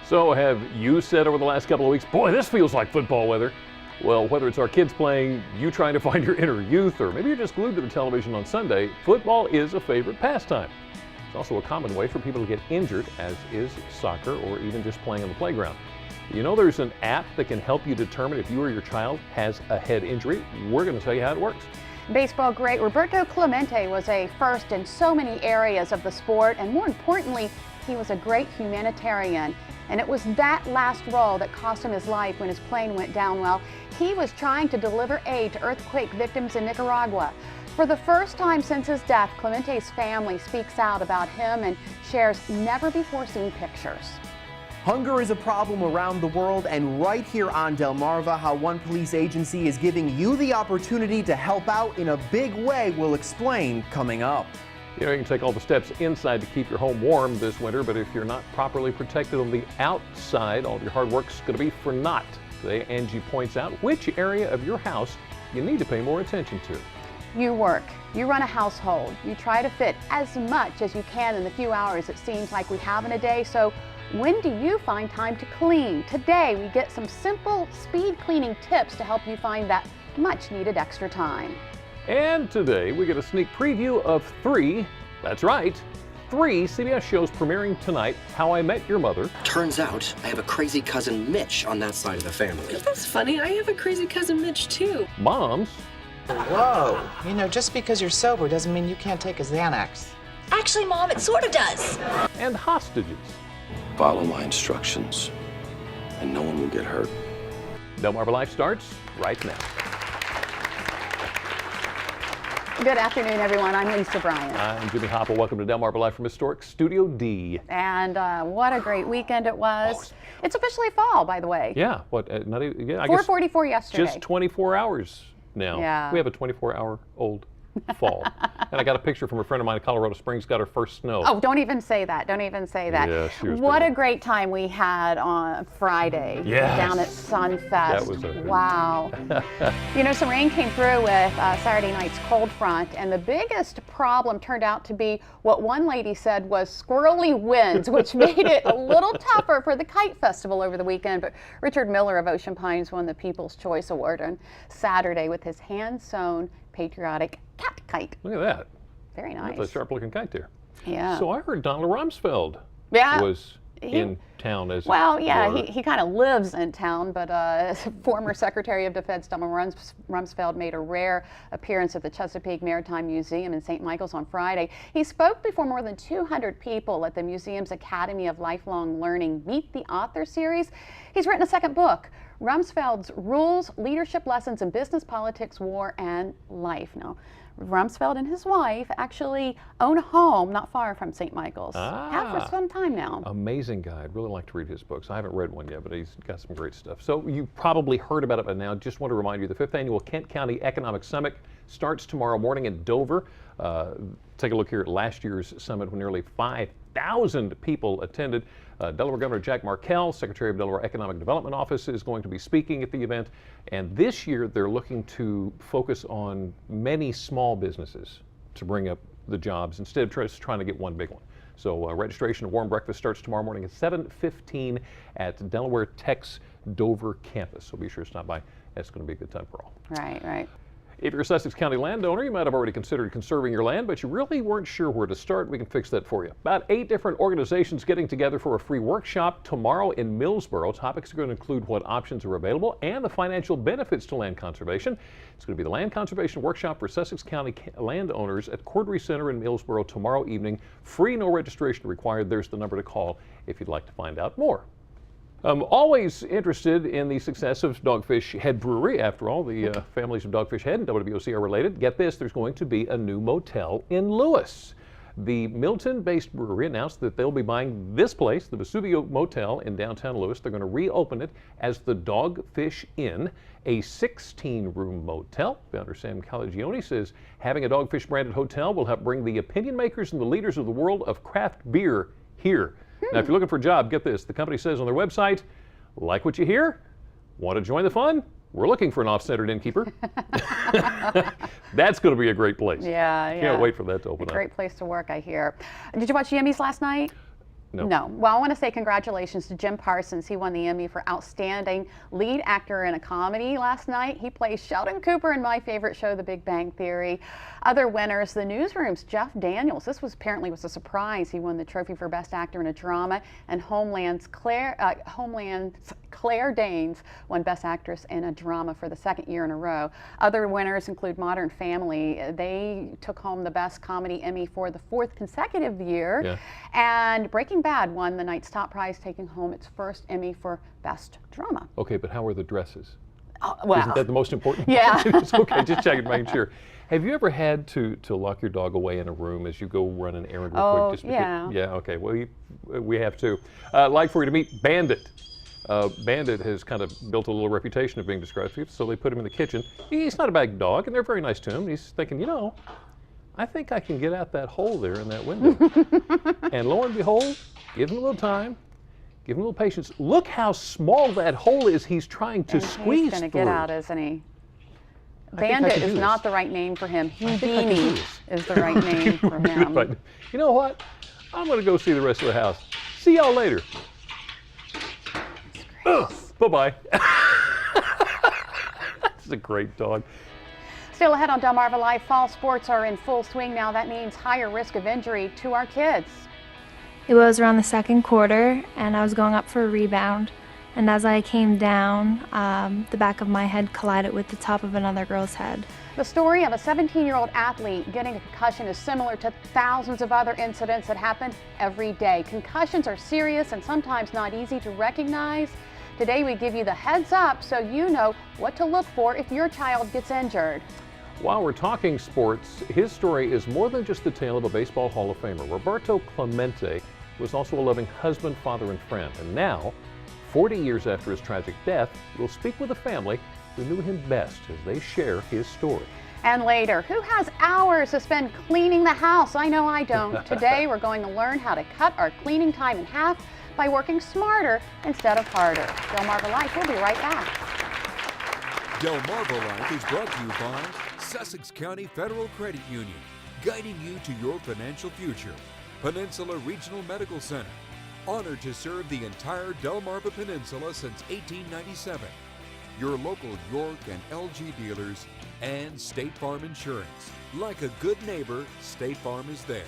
So have you said over the last couple of weeks, boy, this feels like football weather? Well, whether it's our kids playing, you trying to find your inner youth, or maybe you're just glued to the television on Sunday, football is a favorite pastime. It's also a common way for people to get injured, as is soccer or even just playing on the playground. You know there's an app that can help you determine if you or your child has a head injury? We're going to tell you how it works. Baseball great Roberto Clemente was a first in so many areas of the sport, and more importantly, he was a great humanitarian. And it was that last role that cost him his life when his plane went down. Well, he was trying to deliver aid to earthquake victims in Nicaragua. For the first time since his death, Clemente's family speaks out about him and shares never-before-seen pictures. Hunger is a problem around the world, and right here on Delmarva, how one police agency is giving you the opportunity to help out in a big way, we'll explain coming up. You know, you can take all the steps inside to keep your home warm this winter, but if you're not properly protected on the outside, all of your hard work's going to be for naught. Today, Angie points out which area of your house you need to pay more attention to. You work, you run a household, you try to fit as much as you can in the few hours it seems like we have in a day, so when do you find time to clean? Today, we get some simple speed cleaning tips to help you find that much needed extra time. And today we get a sneak preview of three CBS shows premiering tonight. How I Met Your Mother. Turns out I have a crazy cousin Mitch on that side of the family. That's funny. I have a crazy cousin Mitch too. Moms. Whoa. You know, just because you're sober doesn't mean you can't take a Xanax. Actually, Mom, it sort of does. And hostages. Follow my instructions, and no one will get hurt. Delmarva Life starts right now. Good afternoon, everyone. I'm Lisa Bryant. I'm Jimmy Hopple. Welcome to Delmarva Live from Historic Studio D. And what a great weekend it was. It's officially fall, by the way. Yeah, what? Not even, yeah, I 4:44 yesterday. Just 24 hours now. Yeah. We have a 24-hour-old fall. And I got a picture from a friend of mine in Colorado Springs, got her first snow. Oh, don't even say that. Don't even say that. Yeah, she was what big. a great time we had on Friday Yes. down at Sunfest. That was a wow. You know, some rain came through with Saturday night's cold front, and the biggest problem turned out to be what one lady said was squirrely winds, which made it a little tougher for the Kite Festival over the weekend. But Richard Miller of Ocean Pines won the People's Choice Award on Saturday with his hand-sewn patriotic cat kite. Look at that. Very nice. That's a sharp-looking kite there. Yeah. So I heard Donald Rumsfeld Yeah. was in town as Well, yeah, were. he kind of lives in town, but former Secretary of Defense Donald Rumsfeld made a rare appearance at the Chesapeake Maritime Museum in St. Michael's on Friday. He spoke before more than 200 people at the museum's Academy of Lifelong Learning Meet the Author series. He's written a second book, Rumsfeld's Rules, Leadership Lessons in Business, Politics, War, and Life. Now, Ramsfeld and his wife actually own a home not far from St. Michael's. Have for some time now. Amazing guy. I'd really like to read his books. I haven't read one yet, but he's got some great stuff. So you've probably heard about it by now. Just want to remind you, the 5th Annual Kent County Economic Summit starts tomorrow morning in Dover. Take a look here at last year's summit when nearly 5,000 people attended. Delaware Governor Jack Markell, Secretary of Delaware Economic Development Office, is going to be speaking at the event. And this year they're looking to focus on many small businesses to bring up the jobs instead of just trying to get one big one. So registration and warm breakfast starts tomorrow morning at 7:15 at Delaware Tech's Dover campus. So be sure to stop by. That's going to be a good time for all. Right, right. If you're a Sussex County landowner, you might have already considered conserving your land, but you really weren't sure where to start. We can fix that for you. About 8 different organizations getting together for a free workshop tomorrow in Millsboro. Topics are going to include what options are available and the financial benefits to land conservation. It's going to be the Land Conservation Workshop for Sussex County landowners at Cordery Center in Millsboro tomorrow evening. Free, no registration required. There's the number to call if you'd like to find out more. I'm always interested in the success of Dogfish Head Brewery. After all, the families of Dogfish Head and WBOC are related. Get this, there's going to be a new motel in Lewis. The Milton-based brewery announced that they'll be buying this place, the Vesuvio Motel in downtown Lewis. They're going to reopen it as the Dogfish Inn, a 16-room motel. Founder Sam Calagione says having a Dogfish-branded hotel will help bring the opinion makers and the leaders of the world of craft beer here. Now, if you're looking for a job, get this. The company says on their website, like what you hear? Want to join the fun? We're looking for an off-centered innkeeper. That's going to be a great place. Yeah, yeah. Can't wait for that to open up. Great place to work, I hear. Did you watch the Emmys last night? No. Well, I want to say congratulations to Jim Parsons. He won the Emmy for Outstanding Lead Actor in a Comedy last night. He plays Sheldon Cooper in my favorite show, The Big Bang Theory. Other winners, The Newsroom's Jeff Daniels. This was apparently a surprise. He won the trophy for Best Actor in a Drama, and Homeland's Claire Danes won Best Actress in a Drama for the second year in a row. Other winners include Modern Family. They took home the Best Comedy Emmy for the 4th consecutive year. Yeah. And Breaking Bad won the night's top prize, taking home its first Emmy for Best Drama. Okay, but how were the dresses? Well, Isn't that the most important? Yeah. It's okay, just checking, making sure. Have you ever had to lock your dog away in a room as you go run an errand real Oh, quick? yeah. Yeah, okay. Well, we have to. I'd like for you to meet Bandit. Bandit has kind of built a little reputation of being disruptive, so they put him in the kitchen. He's not a bad dog, and they're very nice to him. He's thinking, I think I can get out that hole there in that window. And lo and behold, give him a little time, give him a little patience. Look how small that hole is he's trying to squeeze he's going to through. get out, isn't he? I think I Bandit can do is this. not the right name for him. I think I can do Houdini this. is the right name for him. But you know what? I'm going to go see the rest of the house. See y'all later. Bye-bye. This is a great dog. Still ahead on Delmarva Live, fall sports are in full swing now. That means higher risk of injury to our kids. It was around the second quarter, and I was going up for a rebound. And as I came down, the back of my head collided with the top of another girl's head. The story of a 17-year-old athlete getting a concussion is similar to thousands of other incidents that happen every day. Concussions are serious and sometimes not easy to recognize. Today we give you the heads up so you know what to look for if your child gets injured. While we're talking sports, his story is more than just the tale of a baseball Hall of Famer. Roberto Clemente was also a loving husband, father, and friend. And now, 40 years after his tragic death, we'll speak with a family who knew him best as they share his story. And later, who has hours to spend cleaning the house? I know I don't. Today we're going to learn how to cut our cleaning time in half by working smarter instead of harder. Delmarva Life, we'll be right back. Delmarva Life is brought to you by Sussex County Federal Credit Union, guiding you to your financial future. Peninsula Regional Medical Center, honored to serve the entire Delmarva Peninsula since 1897. Your local York and LG dealers, and State Farm Insurance. Like a good neighbor, State Farm is there.